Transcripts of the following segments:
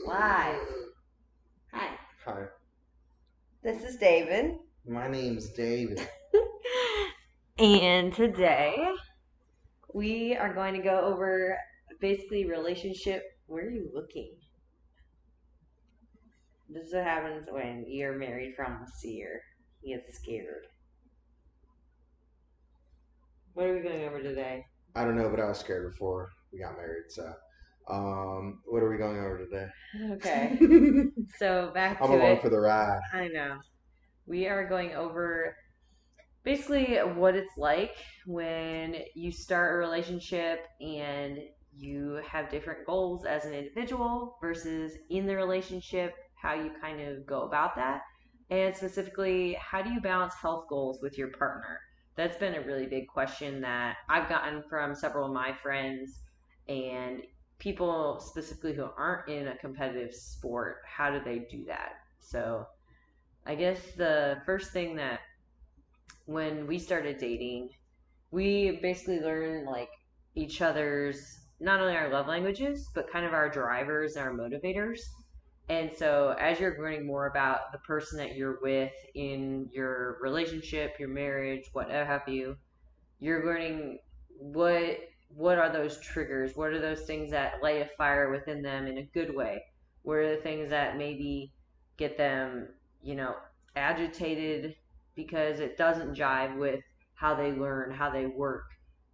Live. Hi, Hi, this is David. my name's David. And today we are going to go over basically relationship. Where are you looking? This is what happens when you're married from a seer. He gets scared. What are we going over today? I don't know, but I was scared before we got married, so what are we going over today? Okay, so back I'm to along it. for the ride. I know. We are going over basically what it's like when you start a relationship and you have different goals as an individual versus in the relationship, how you kind of go about that. And specifically, how do you balance health goals with your partner? That's been a really big question that I've gotten from several of my friends and people specifically who aren't in a competitive sport. How do they do that? So, I guess the first thing that when we started dating, we basically learned like each other's not only our love languages, but kind of our drivers and our motivators. And so as you're learning more about the person that you're with in your relationship, your marriage, whatever have you, you're learning what what are those triggers? What are those things that light a fire within them in a good way? What are the things that maybe get them, agitated because it doesn't jive with how they learn, how they work?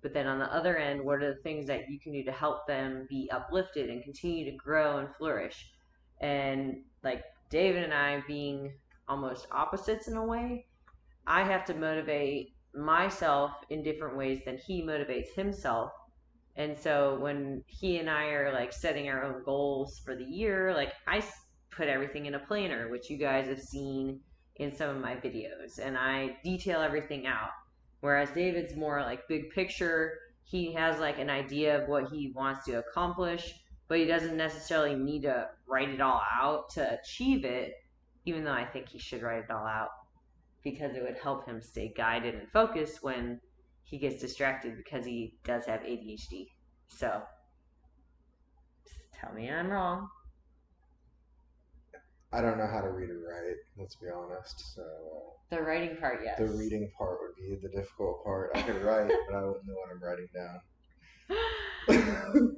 But then on the other end, what are the things that you can do to help them be uplifted and continue to grow and flourish? And like David and I being almost opposites in a way, I have to motivate myself in different ways than he motivates himself. And so when he and I are like setting our own goals for the year, like put everything in a planner, which you guys have seen in some of my videos, and I detail everything out. Whereas David's more like big picture. He has like an idea of what he wants to accomplish, but he doesn't necessarily need to write it all out to achieve it, even though I think he should write it all out because it would help him stay guided and focused when he gets distracted because he does have ADHD. So, tell me I'm wrong. I don't know how to read or write, let's be honest. So The writing part, yes. the reading part would be the difficult part. I could write, but I wouldn't know what I'm writing down.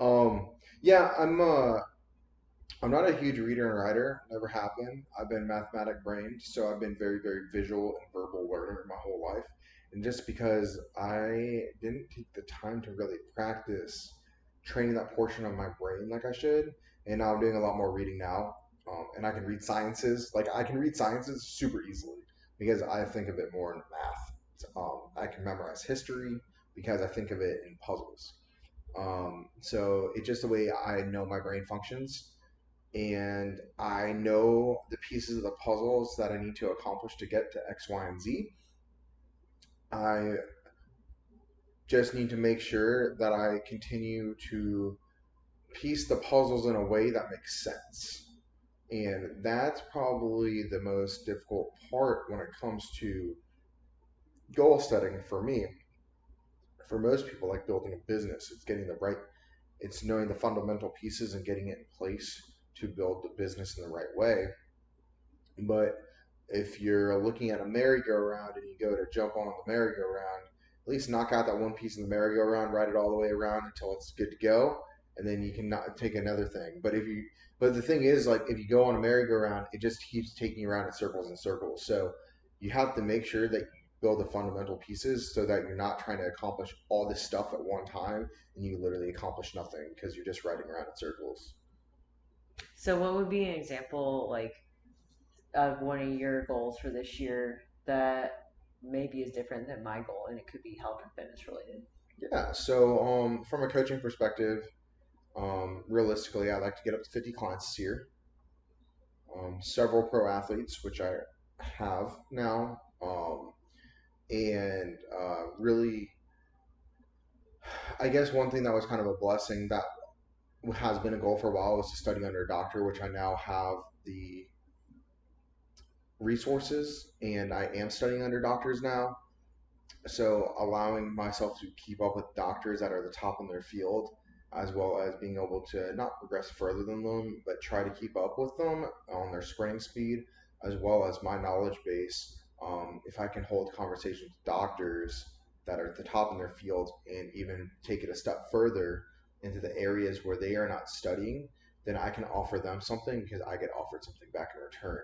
um, yeah, I'm not a huge reader and writer. Never have been. I've been mathematic brained, so I've been very, very visual and verbal learner my whole life. And just because I didn't take the time to really practice training that portion of my brain like I should, and now I'm doing a lot more reading now. And I can read sciences. Like I can read sciences super easily because I think of it more in math. I can memorize history because I think of it in puzzles. So it's just the way I know my brain functions and I know the pieces of the puzzles that I need to accomplish to get to X, Y, and Z. I just need to make sure that I continue to piece the puzzles in a way that makes sense. And that's probably the most difficult part when it comes to goal setting for me. For most people, like building a business, it's getting the right, it's knowing the fundamental pieces and getting it in place to build the business in the right way. But if you're looking at a merry-go-round and you go to jump on the merry-go-round, at least knock out that one piece of the merry-go-round, ride it all the way around until it's good to go, and then you can not take another thing. But the thing is, like if you go on a merry-go-round, it just keeps taking you around in circles and circles. So you have to make sure that you build the fundamental pieces so that you're not trying to accomplish all this stuff at one time and you literally accomplish nothing because you're just riding around in circles. So, what would be an example like of one of your goals for this year that maybe is different than my goal, and it could be health and fitness related? Yeah. So from a coaching perspective, realistically, I like to get up to 50 clients this year. Several pro athletes, which I have now, and really, I guess one thing that was kind of a blessing that has been a goal for a while was to study under a doctor, which I now have the resources, and I am studying under doctors now. So allowing myself to keep up with doctors that are the top in their field as well as being able to not progress further than them, but try to keep up with them on their sprinting speed, as well as my knowledge base. If I can hold conversations with doctors that are at the top in their field and even take it a step further into the areas where they are not studying, then I can offer them something because I get offered something back in return.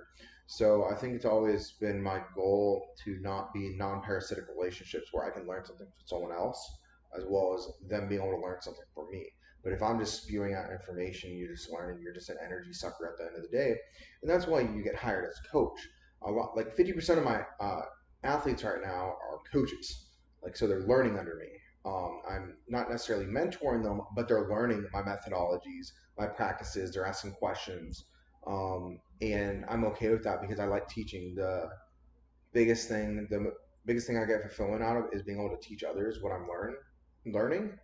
So I think it's always been my goal to not be in non-parasitic relationships where I can learn something from someone else as well as them being able to learn something from me. But if I'm just spewing out information, you're just learning, you're just an energy sucker at the end of the day. And that's why you get hired as a coach. A lot, like 50% of my athletes right now are coaches. Like, so they're learning under me. I'm not necessarily mentoring them, but they're learning my methodologies, my practices. They're asking questions. And I'm okay with that because I like teaching. The biggest thing I get fulfillment out of is being able to teach others what I'm learning,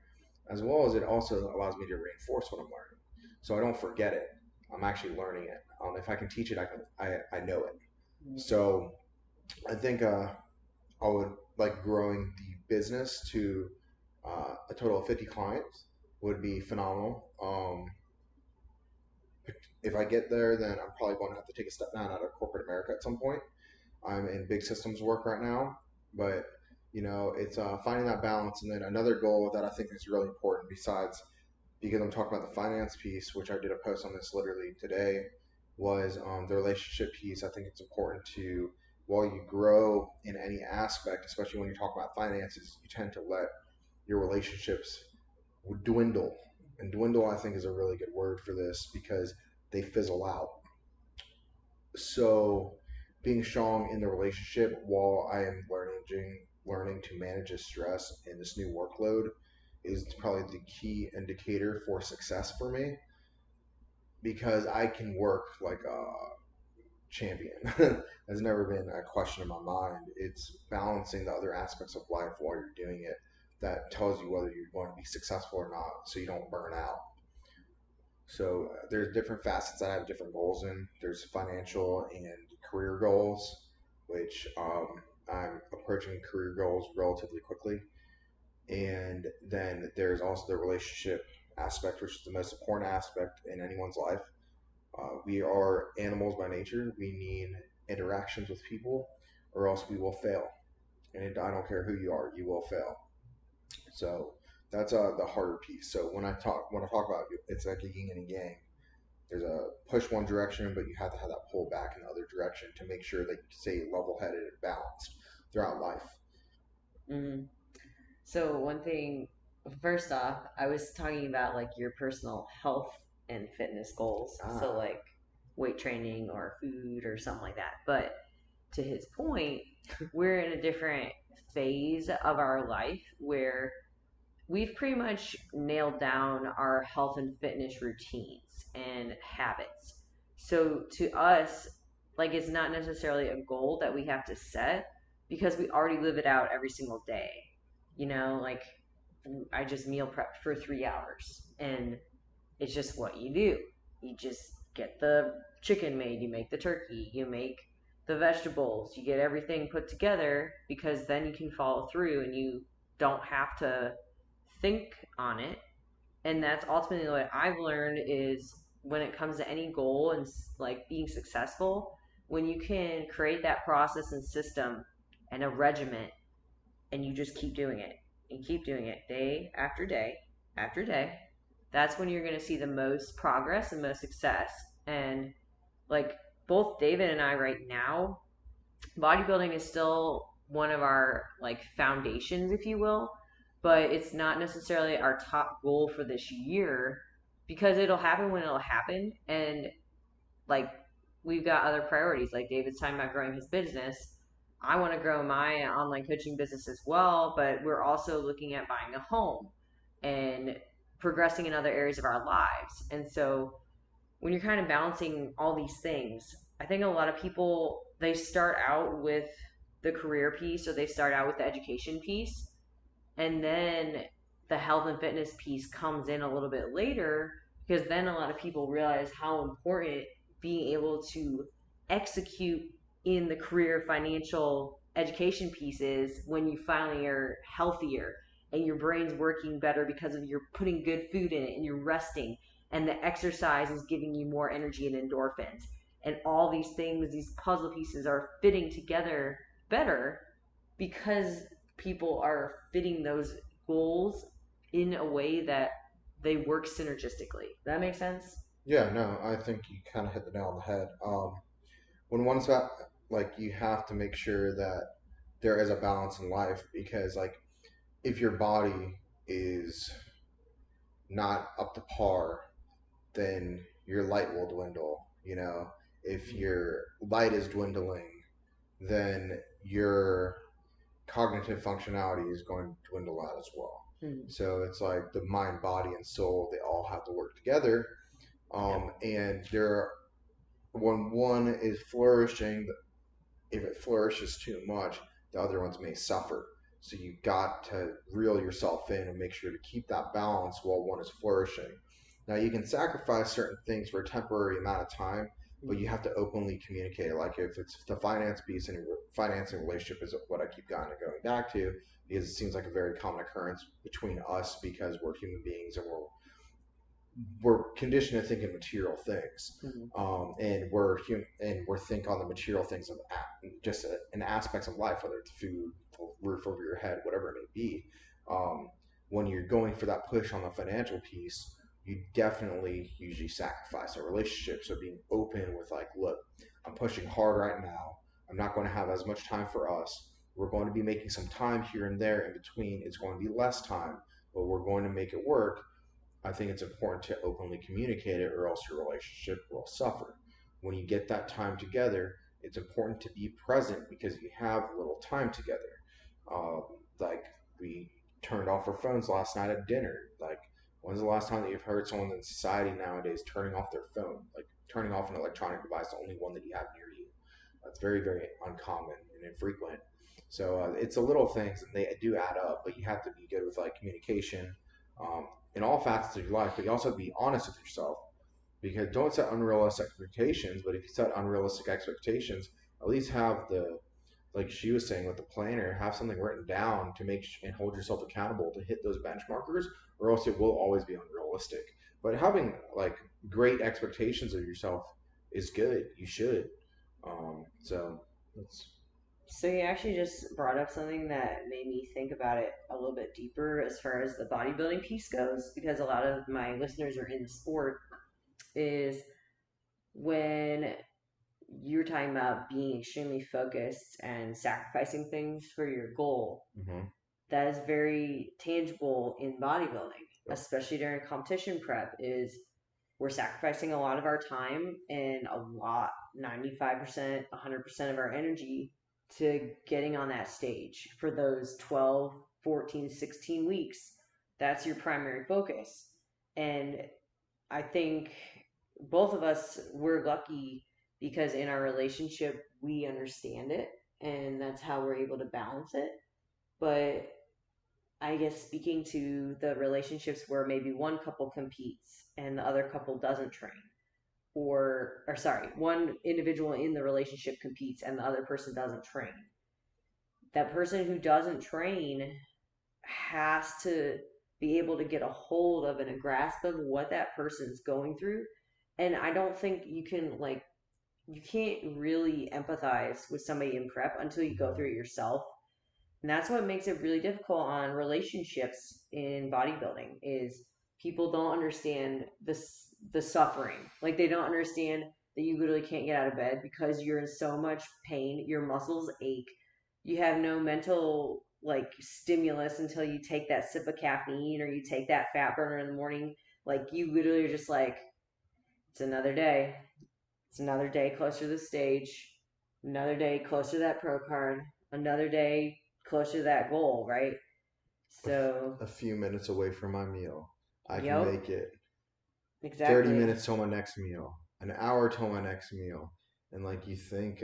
as well as it also allows me to reinforce what I'm learning, so I don't forget it. I'm actually learning it. If I can teach it, I know it. So I think I would like growing the business to a total of 50 clients would be phenomenal. If I get there, then I'm probably going to have to take a step down out of corporate America at some point. I'm in big systems work right now, but it's finding that balance. And then another goal that I think is really important, besides because I'm talking about the finance piece, which I did a post on this literally today, was the relationship piece. I think it's important to, while you grow in any aspect, especially when you talk about finances, you tend to let your relationships dwindle. And dwindle, I think, is a really good word for this because they fizzle out. So being strong in the relationship while I am learning to manage the stress and this new workload is probably the key indicator for success for me because I can work like a champion. Has never been a question in my mind. It's balancing the other aspects of life while you're doing it that tells you whether you're going to be successful or not so you don't burn out. So there's different facets that I have different goals in. There's financial and career goals, which I'm approaching career goals relatively quickly. And then there's also the relationship aspect, which is the most important aspect in anyone's life. We are animals by nature. We need interactions with people, or else we will fail. And I don't care who you are, you will fail. So that's the harder piece. So when I talk about it, it's like a yin and a yang. There's a push one direction, but you have to have that pull back in the other direction to make sure that you stay level headed and balanced throughout life. Mm-hmm. So one thing, first off, I was talking about like your personal health and fitness goals. So Ah, like weight training or food or something like that. But to his point, we're in a different phase of our life where we've pretty much nailed down our health and fitness routines and habits. So to us, like it's not necessarily a goal that we have to set because we already live it out every single day. Like I just meal prep for 3 hours and it's just what you do. You just get the chicken made, you make the turkey, you make the vegetables, you get everything put together because then you can follow through and you don't have to think on it. And that's ultimately what I've learned is when it comes to any goal and like being successful, when you can create that process and system and a regiment and you just keep doing it and keep doing it day after day after day, that's when you're going to see the most progress and most success. And like both David and I right now, bodybuilding is still one of our like foundations, if you will, but it's not necessarily our top goal for this year because it'll happen when it'll happen. And like we've got other priorities. Like David's talking about growing his business. I want to grow my online coaching business as well, but we're also looking at buying a home and progressing in other areas of our lives. And so when you're kind of balancing all these things, I think a lot of people they start out with the career piece or they start out with the education piece and then the health and fitness piece comes in a little bit later because then a lot of people realize how important being able to execute in the career financial education piece is when you finally are healthier and your brain's working better because of you're putting good food in it and you're resting, and the exercise is giving you more energy and endorphins, and all these things, these puzzle pieces are fitting together better because people are fitting those goals in a way that they work synergistically. That makes sense? Yeah, no, I think you kind of hit the nail on the head. When one's about, like, you have to make sure that there is a balance in life, because like if your body is not up to par, then your light will dwindle. You know, if your light is dwindling, then your cognitive functionality is going to dwindle out as well. Mm-hmm. So it's like the mind, body, and soul, they all have to work together. Yep. And there, when one is flourishing, if it flourishes too much, the other ones may suffer. So you got to reel yourself in and make sure to keep that balance while one is flourishing. Now you can sacrifice certain things for a temporary amount of time, but you have to openly communicate it. Like if it's the finance piece and financing relationship is what I keep going back to, because it seems like a very common occurrence between us, because we're human beings and we're conditioned to think in material things, Mm-hmm. and we're think on the material things of just in aspects of life, whether it's food, roof over your head, whatever it may be. Um, when you're going for that push on the financial piece, you definitely usually sacrifice a relationship. So being open with like, look, I'm pushing hard right now. I'm not going to have as much time for us. We're going to be making some time here and there in between. It's going to be less time, but we're going to make it work. I think it's important to openly communicate it, or else your relationship will suffer. When you get that time together, it's important to be present because you have little time together. Like we turned off our phones last night at dinner. Like, when's the last time that you've heard someone in society nowadays turning off their phone, like turning off an electronic device, the only one that you have near you? That's very, very uncommon and infrequent. So it's the little things, and they do add up. But you have to be good with like communication, um, in all facets of your life. But you also have to be honest with yourself, because don't set unrealistic expectations. But if you set unrealistic expectations, at least have the, like she was saying with the planner, have something written down to make and hold yourself accountable to hit those benchmarkers, or else it will always be unrealistic. But having like great expectations of yourself is good. You should. So that's So you actually just brought up something that made me think about it a little bit deeper as far as the bodybuilding piece goes, because a lot of my listeners are in the sport. Is when you're talking about being extremely focused and sacrificing things for your goal, mm-hmm. that is very tangible in bodybuilding, Yep. especially during competition prep. Is we're sacrificing a lot of our time and a lot, 95%, 100% of our energy to getting on that stage for those 12, 14, 16 weeks. That's your primary focus. And I think both of us were lucky because in our relationship, we understand it and that's how we're able to balance it. But I guess speaking to the relationships where maybe one couple competes and the other couple doesn't train, or sorry, one individual in the relationship competes and the other person doesn't train. That person who doesn't train has to be able to get a hold of and a grasp of what that person's going through. And I don't think you can like you can't really empathize with somebody in prep until you go through it yourself. And that's what makes it really difficult on relationships in bodybuilding is people don't understand the suffering. Like they don't understand that you literally can't get out of bed because you're in so much pain, your muscles ache. You have no mental like stimulus until you take that sip of caffeine or you take that fat burner in the morning. Like you literally are just like it's another day. It's another day closer to the stage, another day closer to that pro card, another day closer to that goal, right? So, A few minutes away from my meal. I can yep, make it. 30 exactly. minutes till my next meal, an hour till my next meal. And like you think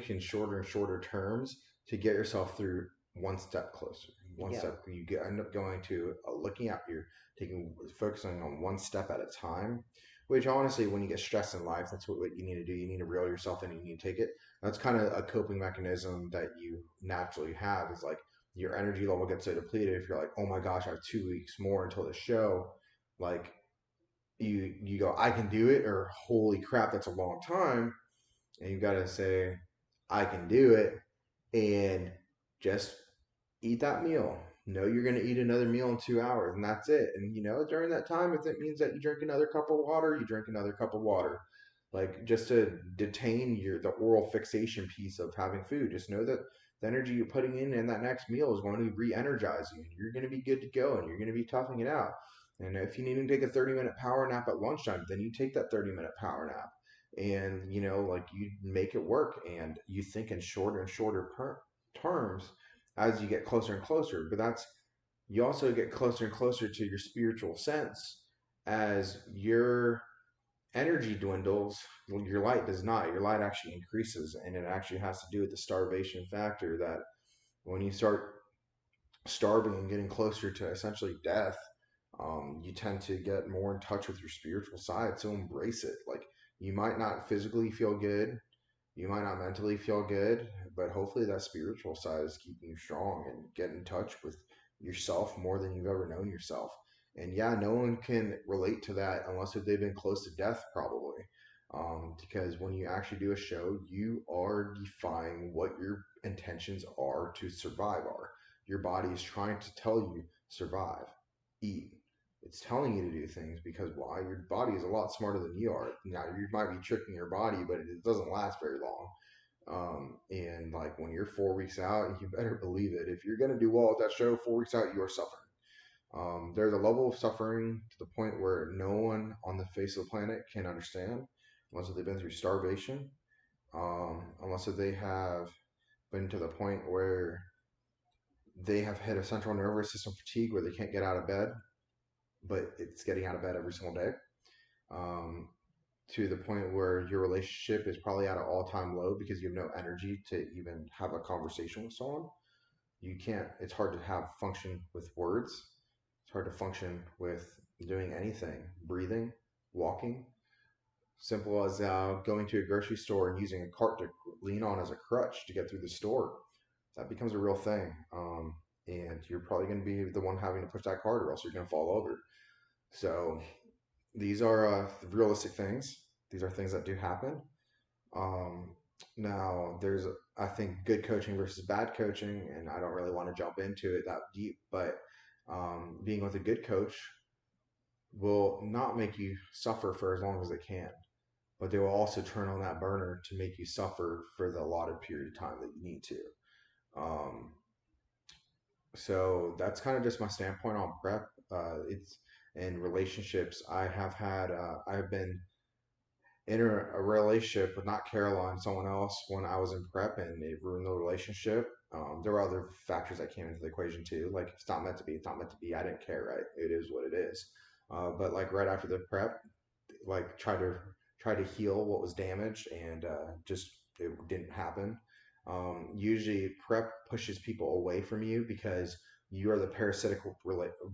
in shorter and shorter terms to get yourself through one step closer. One Yep. step you get end up going to looking at you're taking focusing on one step at a time, which honestly when you get stressed in life, that's what you need to do. You need to reel yourself in and you need to take it. That's kind of a coping mechanism that you naturally have, is like your energy level gets so depleted. If you're like, oh my gosh, I have 2 weeks more until the show, like you go, I can do it, or holy crap, that's a long time. And you got to say, I can do it, and just eat that meal. Know you're going to eat another meal in 2 hours, and that's it. And during that time, if it means that you drink another cup of water, you drink another cup of water. Like, just to detain the oral fixation piece of having food. Just know that the energy you're putting in that next meal is going to re-energize you, and you're going to be good to go, and you're going to be toughing it out. And if you need to take a 30-minute power nap at lunchtime, then you take that 30-minute power nap, and like, you make it work, and you think in shorter and shorter terms as you get closer and closer. But you also get closer and closer to your spiritual sense as your energy dwindles. Well, your light does not. Your light actually increases, and it actually has to do with the starvation factor. That when you start starving and getting closer to essentially death, you tend to get more in touch with your spiritual side. So embrace it. Like, you might not physically feel good, you might not mentally feel good, but hopefully that spiritual side is keeping you strong and get in touch with yourself more than you've ever known yourself. And yeah, no one can relate to that unless if they've been close to death, probably. Because when you actually do a show, you are defying what your intentions are to survive are. Your body is trying to tell you survive, eat. It's telling you to do things because why? Your body is a lot smarter than you are. Now, you might be tricking your body, but it doesn't last very long. And like, when you're 4 weeks out, you better believe it. If you're going to do well at that show, 4 weeks out, you are suffering. There's a level of suffering to the point where no one on the face of the planet can understand unless they've been through starvation, unless they have been to the point where they have hit a central nervous system fatigue where they can't get out of bed, but it's getting out of bed every single day. Um, to the point where your relationship is probably at an all-time low because you have no energy to even have a conversation with someone. You can't. It's hard to have function with words. It's hard to function with doing anything, breathing, walking. Simple as going to a grocery store and using a cart to lean on as a crutch to get through the store. That becomes a real thing. And you're probably going to be the one having to push that cart, or else you're going to fall over. So these are realistic things. These are things that do happen. Um, Now, there's, I think, good coaching versus bad coaching, and I don't really want to jump into it that deep, but being with a good coach will not make you suffer for as long as they can, but they will also turn on that burner to make you suffer for the allotted period of time that you need to. Um, so that's kind of just my standpoint on prep. It's in relationships. I've been in a relationship with not Caroline, someone else, when I was in prep, and it ruined the relationship. There were other factors that came into the equation too. Like, if it's not meant to be, it's not meant to be. I didn't care, right? It is what it is. But like, right after the prep, like, try to heal what was damaged, and just it didn't happen. Usually, prep pushes people away from you because you are the parasitic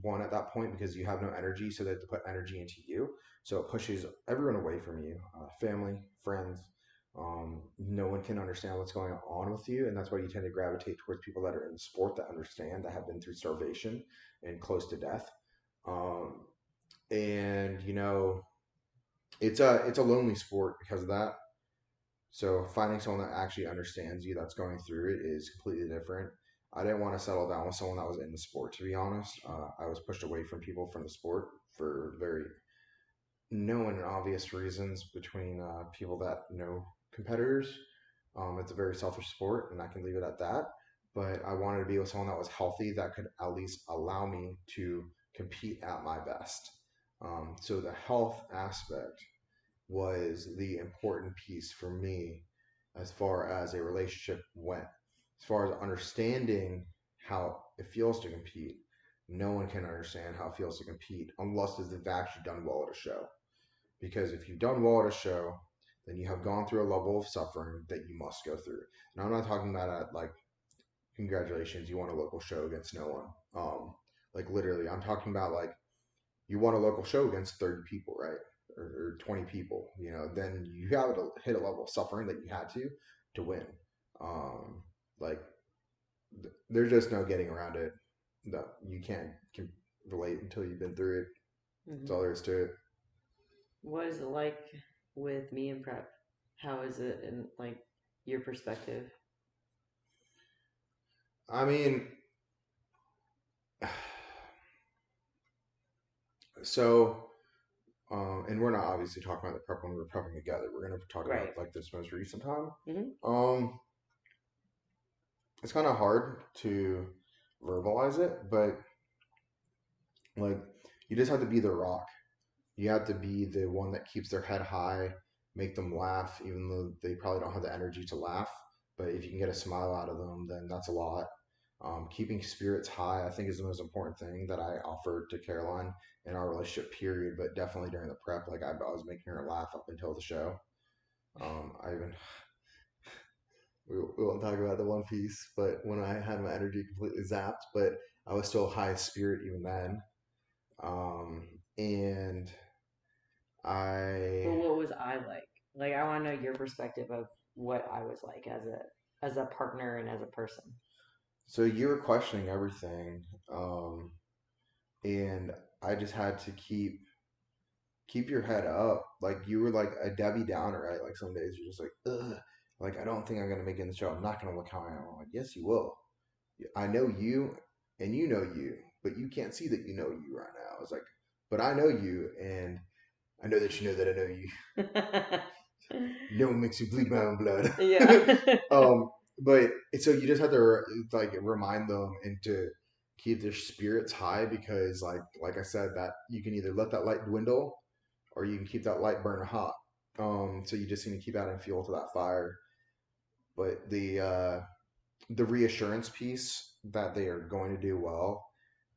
one at that point because you have no energy, so they have to put energy into you. So it pushes everyone away from you, family, friends. No one can understand what's going on with you, and that's why you tend to gravitate towards people that are in sport that understand, that have been through starvation and close to death. Um, and it's a lonely sport because of that. So finding someone that actually understands you, that's going through it, is completely different. I didn't want to settle down with someone that was in the sport, to be honest. I was pushed away from people from the sport for very known and obvious reasons between people that know competitors. It's a very selfish sport, and I can leave it at that. But I wanted to be with someone that was healthy, that could at least allow me to compete at my best. So the health aspect was the important piece for me as far as a relationship went. As far as understanding how it feels to compete, no one can understand how it feels to compete unless they've actually done well at a show. Because if you've done well at a show, then you have gone through a level of suffering that you must go through. And I'm not talking about like, congratulations, you won a local show against no one. Like, literally, I'm talking about like, you won a local show against 30 people, right? Or 20 people, then you have to hit a level of suffering that you had to win. Um, like, there's just no getting around it. No, you can't can relate until you've been through it. That's Hmm. all there is to it. What is it like with me and prep? How is it in like your perspective? I mean, so and we're not obviously talking about the prep when we were prepping together. We're gonna talk about Right. like this most recent time. Hmm. Um, it's kind of hard to verbalize it, but like you just have to be the rock. You have to be the one that keeps their head high, make them laugh, even though they probably don't have the energy to laugh. But if you can get a smile out of them, then that's a lot. Keeping spirits high, I think, is the most important thing that I offered to Caroline in our relationship period, but definitely during the prep. Like, I was making her laugh up until the show. I even, we won't talk about the One Piece, but when I had my energy completely zapped, but I was still high spirit even then. And But I what was I like? Like I want to know your perspective of what I was like as a partner and as a person. So you were questioning everything, and I just had to keep your head up. Like you were like a Debbie Downer, right? Like some days you're just like, ugh, like I don't think I'm gonna make it in the show. I'm not gonna look how I am. I'm like, yes, you will. I know you, and you know you, but you can't see that you know you right now. I was like, but I know you, and I know that you know that I know you. No one makes you bleed my own blood. Yeah. But so you just have to like remind them and to keep their spirits high because like I said that you can either let that light dwindle or you can keep that light burning hot. So you just need to keep adding fuel to that fire. But the reassurance piece that they are going to do well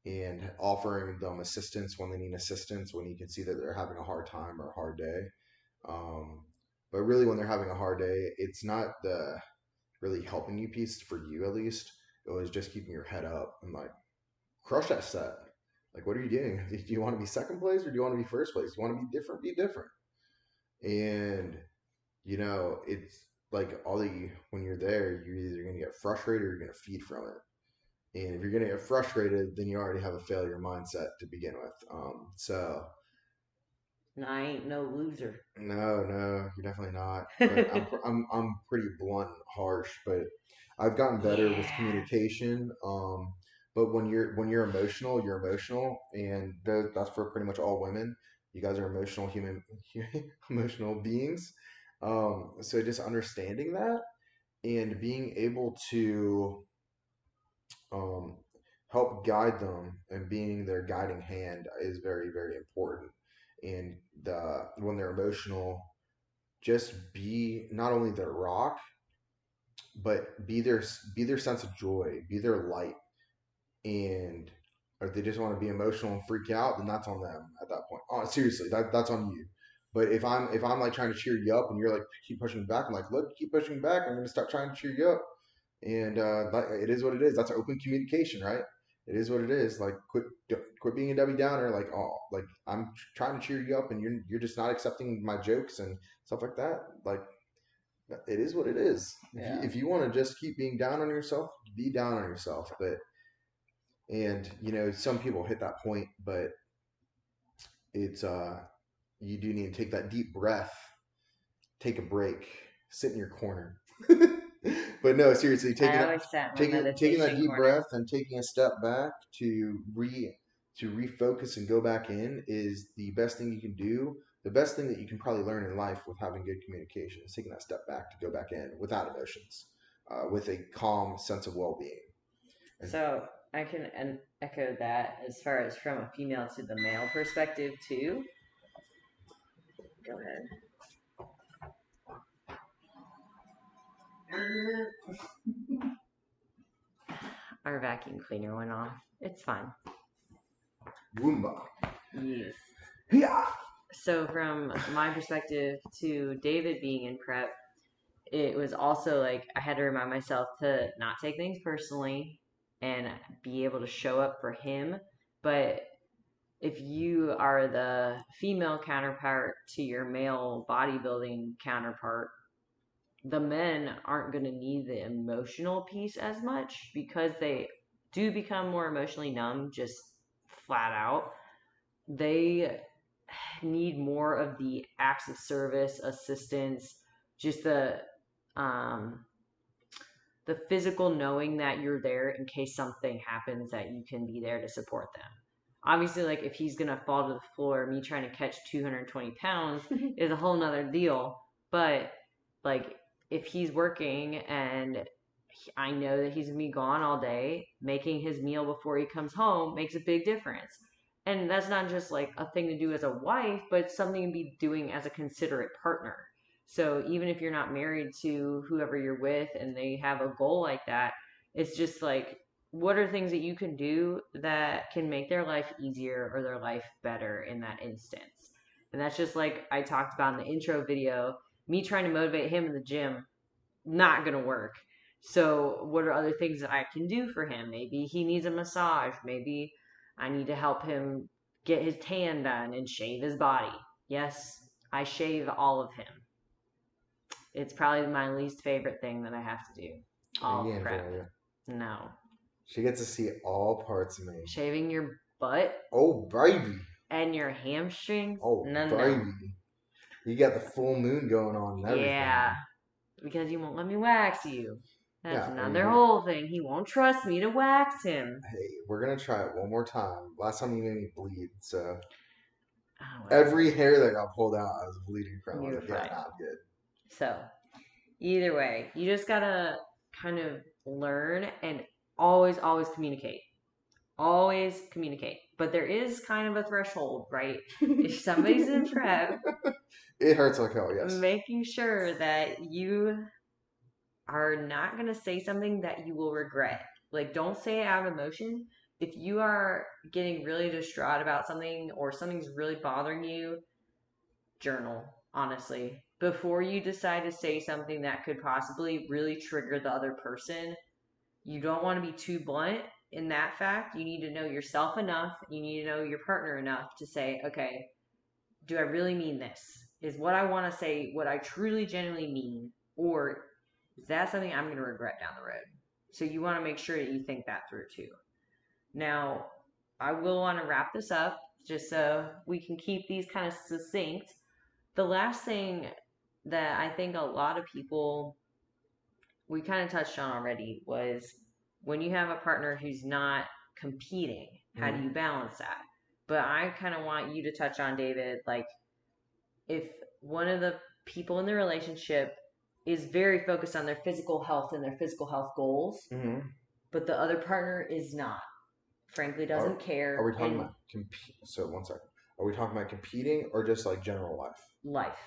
and offering them assistance when they need assistance when you can see that they're having a hard time or a hard day. Um, but really, when they're having a hard day, it's not the really helping you piece for you at least. It was just keeping your head up and like crush that set. Like, what are you doing? Do you want to be second place or do you want to be first place? Do you want to be different? Be different. And it's like all the when you're there, you're either gonna get frustrated or you're gonna feed from it. And if you're gonna get frustrated, then you already have a failure mindset to begin with. So And I ain't no loser. no, you're definitely not. But I'm pretty blunt, and harsh. But I've gotten better with Yeah. communication. But when you're emotional, you're emotional, and that's for pretty much all women. You guys are emotional human, emotional beings. So just understanding that and being able to um, help guide them and being their guiding hand is very very important. And when they're emotional just be not only their rock, but be their sense of joy, be their light. And if they just want to be emotional and freak out, then that's on them at that point. Oh, seriously, that's on you. But if I'm like trying to cheer you up and you're like keep pushing back, I'm like, look, keep pushing back. I'm gonna stop trying to cheer you up. And it is what it is. That's open communication, right? It is what it is. Like quit being a Debbie Downer. Like like I'm trying to cheer you up, and you're just not accepting my jokes and stuff like that. Like it is what it is. If you Yeah. if you want to just keep being down on yourself, be down on yourself. But and some people hit that point, but it's you do need to take that deep breath, take a break, sit in your corner. But no, seriously, I always sat in my taking that meditation deep corner. breath and taking a step back to refocus and go back in is the best thing you can do. The best thing that you can probably learn in life with having good communication is taking that step back to go back in without emotions, with a calm sense of well-being. And So I can echo that as far as from a female to the male perspective too. Go ahead. Our vacuum cleaner went off. It's fine. Roomba. Yes. Yeah. So from my perspective to David being in prep, it was also like I had to remind myself to not take things personally and be able to show up for him. But if you are the female counterpart to your male bodybuilding counterpart, the men aren't going to need the emotional piece as much because they do become more emotionally numb, just flat out. They need more of the acts of service, assistance, just um, the physical knowing that you're there in case something happens, that you can be there to support them. Obviously, like if he's gonna fall to the floor, me trying to catch 220 pounds is a whole nother deal. But like if he's working and I know that he's gonna be gone all day, making his meal before he comes home makes a big difference. And that's not just like a thing to do as a wife, but something to be doing as a considerate partner. So even if you're not married to whoever you're with and they have a goal like that, it's just like, what are things that you can do that can make their life easier or their life better in that instance? And that's just like I talked about in the intro video, me trying to motivate him in the gym, not going to work. So, what are other things that I can do for him? Maybe he needs a massage. Maybe I need to help him get his tan done and shave his body. Yes, I shave all of him. It's probably my least favorite thing that I have to do. You All enjoy prep. it. No. She gets to see all parts of me. Shaving your butt Oh, baby. and your hamstrings? Oh, No, no. baby. You got the full moon going on and Yeah. everything. Because you won't let me wax you. That's Yeah, another whole thing. He won't trust me to wax him. hey, we're gonna try it one more time. Last time you made me bleed, so Oh, whatever. every hair that got pulled out, I was bleeding from. I was You're like, yeah, fine. nah, I'm good. So, either way, you just gotta kind of learn and always, always communicate. Always communicate. But there is kind of a threshold, right? If somebody's in prep, It hurts like hell, yes. making sure that you are not going to say something that you will regret. Like, don't say it out of emotion. If you are getting really distraught about something or something's really bothering you, journal, honestly. Before you decide to say something that could possibly really trigger the other person, you don't want to be too blunt in that fact. You need to know yourself enough. You need to know your partner enough to say, okay, do I really mean this? Is what I want to say what I truly, genuinely mean? Or is that something I'm going to regret down the road? So you want to make sure that you think that through too. Now, I will want to wrap this up just so we can keep these kind of succinct. The last thing that I think a lot of people, we kind of touched on already, was when you have a partner who's not competing, how do Mm-hmm. you balance that? But I kind of want you to touch on, David, like if one of the people in the relationship is very focused on their physical health and their physical health goals, Mm-hmm. but the other partner is not, frankly, Are, doesn't are care we talking in about compete? So one second. Are we talking about competing or just like general life? life.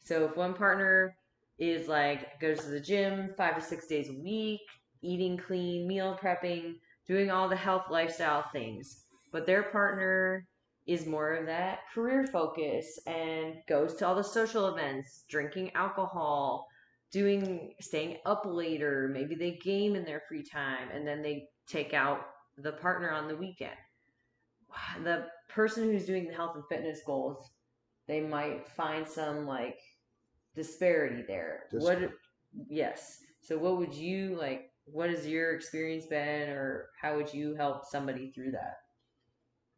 So if one partner is like goes to the gym 5 to 6 days a week, eating clean, meal prepping, doing all the health lifestyle things, but their partner is more of that career focus and goes to all the social events, drinking alcohol, doing staying up later, maybe they game in their free time and then they take out the partner on the weekend. The person who's doing the health and fitness goals, they might find some like disparity there. What? Disconnect. Yes. So what would you like? What has your experience been, or how would you help somebody through that?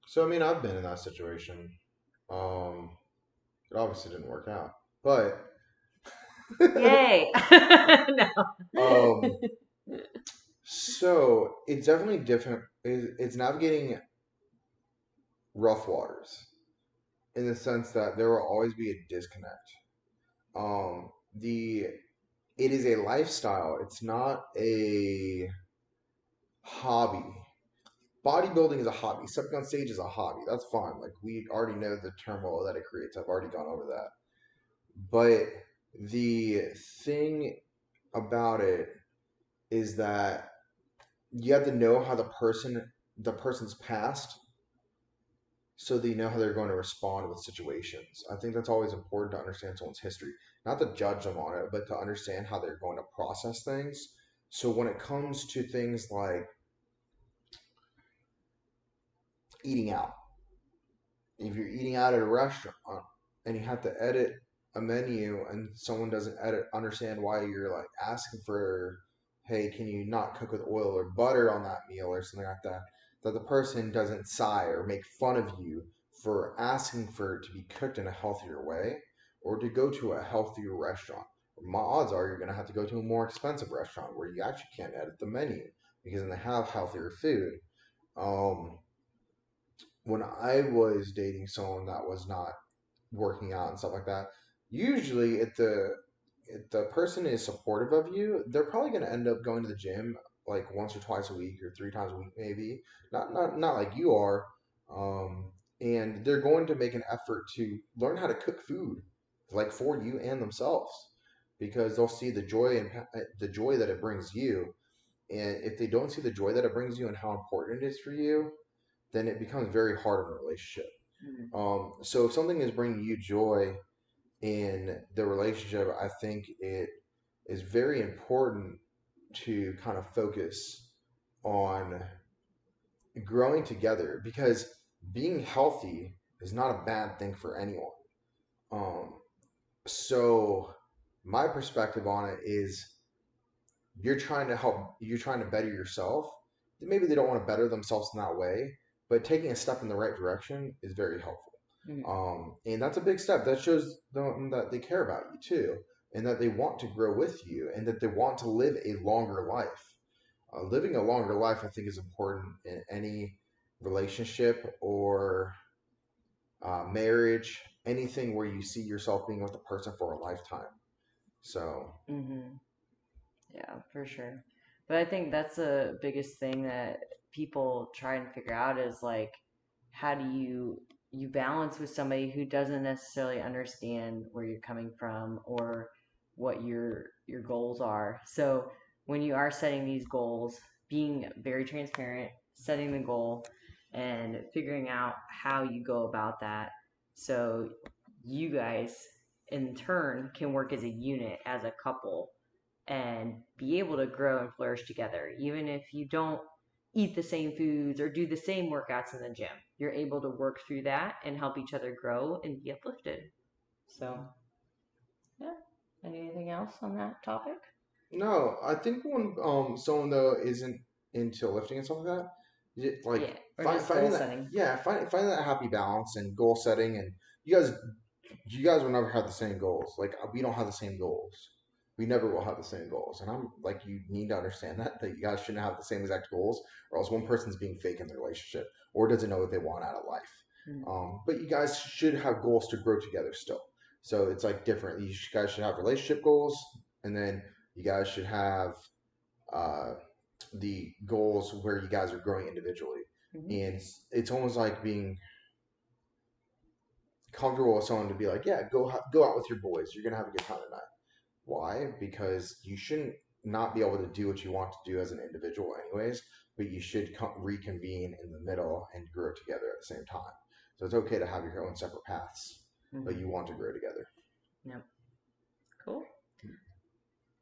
So I mean, I've been in that situation. Um, it obviously didn't work out, but Yay! No. um, so it's definitely different. It's navigating rough waters in the sense that there will always be a disconnect. The it is a lifestyle. It's not a hobby. Bodybuilding is a hobby. Stepping on stage is a hobby. That's fine. Like we already know the turmoil that it creates. I've already gone over that. But the thing about it is that you have to know how the person's past so they know how they're going to respond with situations. I think that's always important to understand someone's history, not to judge them on it, but to understand how they're going to process things. So when it comes to things like eating out, if you're eating out at a restaurant and you have to edit a menu and someone doesn't understand why you're like asking for, hey, can you not cook with oil or butter on that meal or something like that, that the person doesn't sigh or make fun of you for asking for it to be cooked in a healthier way or to go to a healthier restaurant. My odds are you're going to have to go to a more expensive restaurant where you actually can't edit the menu because then they have healthier food. Um, when I was dating someone that was not working out and stuff like that, usually if the person is supportive of you, they're probably going to end up going to the gym like once or twice a week or three times a week, maybe. Not like you are. Um, and they're going to make an effort to learn how to cook food, like for you and themselves, because they'll see the joy and the joy that it brings you. And if they don't see the joy that it brings you and how important it is for you, then it becomes very hard in a relationship. Mhm. So if something is bringing you joy in the relationship, I think it is very important to kind of focus on growing together because being healthy is not a bad thing for anyone. Um, so my perspective on it is you're trying to better yourself. Maybe they don't want to better themselves in that way, but taking a step in the right direction is very helpful. Mhm. And that's a big step. That shows them that they care about you too, and that they want to grow with you, and that they want to live a longer life. Living a longer life, I think, is important in any relationship or marriage, anything where you see yourself being with a person for a lifetime. So, Mhm. Yeah, for sure. But I think that's the biggest thing that people try and figure out is like, how do you balance with somebody who doesn't necessarily understand where you're coming from or what your goals are. So when you are setting these goals, being very transparent, setting the goal, and figuring out how you go about that, so you guys in turn can work as a unit, as a couple, and be able to grow and flourish together. Even if you don't eat the same foods or do the same workouts in the gym, you're able to work through that and help each other grow and be uplifted. So, yeah. Anything else on that topic? no, I think when someone though isn't into lifting and stuff like that, like Yeah, or just goal finding that setting. finding that happy balance and goal setting, and you guys will never have the same goals. Like we don't have the same goals. We never will have the same goals, and I'm like you need to understand that you guys shouldn't have the same exact goals, or else one person's being fake in the relationship or doesn't know what they want out of life. Mm-hmm. But you guys should have goals to grow together still. So it's like different. Guys should have relationship goals, and then you guys should have uh, the goals where you guys are growing individually. Mm-hmm. And it's almost like being comfortable with someone to be like, yeah, go out with your boys. You're gonna have a good time tonight. Why? Because you shouldn't not be able to do what you want to do as an individual, anyways. But you should reconvene in the middle and grow together at the same time. So it's okay to have your own separate paths, but Mm-hmm. you want to grow together. Yep. Cool.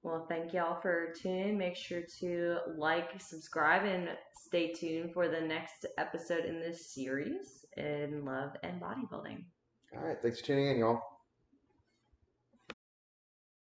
Well, thank y'all for tuning. Make sure to like, subscribe, and stay tuned for the next episode in this series in love and bodybuilding. All right, thanks for tuning in, y'all.